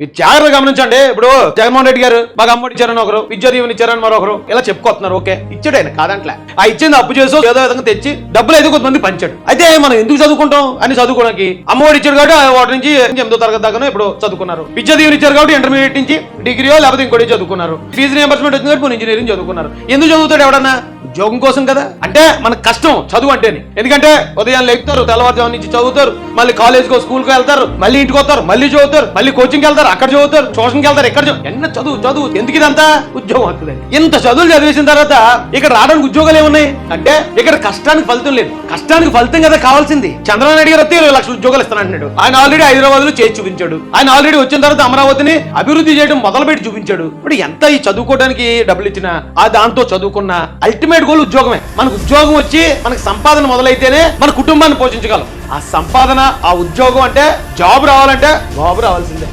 మీరు జాగ్రత్తగా గమనించండి. ఇప్పుడు జగన్మోహన్ రెడ్డి గారు మాకు అమ్మఒడి ఇచ్చారని ఒకరు, విద్యా దీవెన ఇచ్చారని మరొకరు ఇలా చెప్పుకొస్తున్నారు. ఓకే, ఇచ్చాడు ఆయన, కాదంట్లే. ఆ ఇచ్చింది అప్పు చేసి ఏదో విధంగా తెచ్చి డబ్బులు అయితే కొంతమంది పంచాడు. అయితే మనం ఎందుకు చదువుకుంటాం అని చదువుకోవడానికి అమ్మఒడి ఇచ్చాడు కాబట్టి వాటి నుంచి 8వ తరగతి దాకా ఇప్పుడు చదువుకున్నారు. విద్యా దీవెన ఇచ్చారు కాబట్టి ఇంటర్మీడియట్ నుంచి డిగ్రీయో లేకపోతే ఇంకోటి చదువుకున్నారు. ఫీజు రియంబర్స్మెంట్ వచ్చింది కాబట్టి ఇంజనీరింగ్ చదువుకున్నారు. ఎందుకు చదువుతాడు ఎవడన్నా? ఉద్యోగం కోసం కదా. అంటే మనకు కష్టం చదువు అంటేనే. ఎందుకంటే ఉదయం లేపుతారు, తెల్లవారుజాము నుంచి చదువుతారు, మళ్ళీ కాలేజ్కో స్కూల్కో వెళ్తారు, మళ్ళీ ఇంటికి వస్తారు, మళ్ళీ చదువుతారు, మళ్ళీ కోచింగ్కి వెళ్తారు, అక్కడ చదువుతారు, ట్యూషన్కి వెళ్తారు, ఎక్కడ ఎన్న చదువు ఎందుకు ఇదంతా? ఉద్యోగం వస్తుంది. ఇంత చదువులు చదివేసిన తర్వాత ఇక్కడ రావడానికి ఉద్యోగాలు ఏమున్నాయి అంటే ఇక్కడ కష్టానికి ఫలితం లేదు. కష్టానికి ఫలితం కదా కావాల్సింది. చంద్రబాబు నాయుడు గారు 20 లక్షల ఉద్యోగాలు ఇస్తానంటున్నాడు. ఆయన ఆల్రెడీ హైదరాబాద్ లో చేసి చూపించాడు. ఆయన ఆల్రెడీ వచ్చిన తర్వాత అమరావతిని అభివృద్ధి చేయడం మొదలుపెట్టి చూపించాడు. ఇప్పుడు ఎంత ఈ చదువుకోవడానికి డబ్బులు ఇచ్చినా ఆ దాంతో చదువుకున్న అల్టిమేట్ గోల్ ఉద్యోగమే. మనకు ఉద్యోగం వచ్చి మనకు సంపాదన మొదలైతేనే మన కుటుంబాన్ని పోషించగలం. ఆ సంపాదన, ఆ ఉద్యోగం అంటే జాబ్ రావాలంటే బాబు రావాల్సిందే.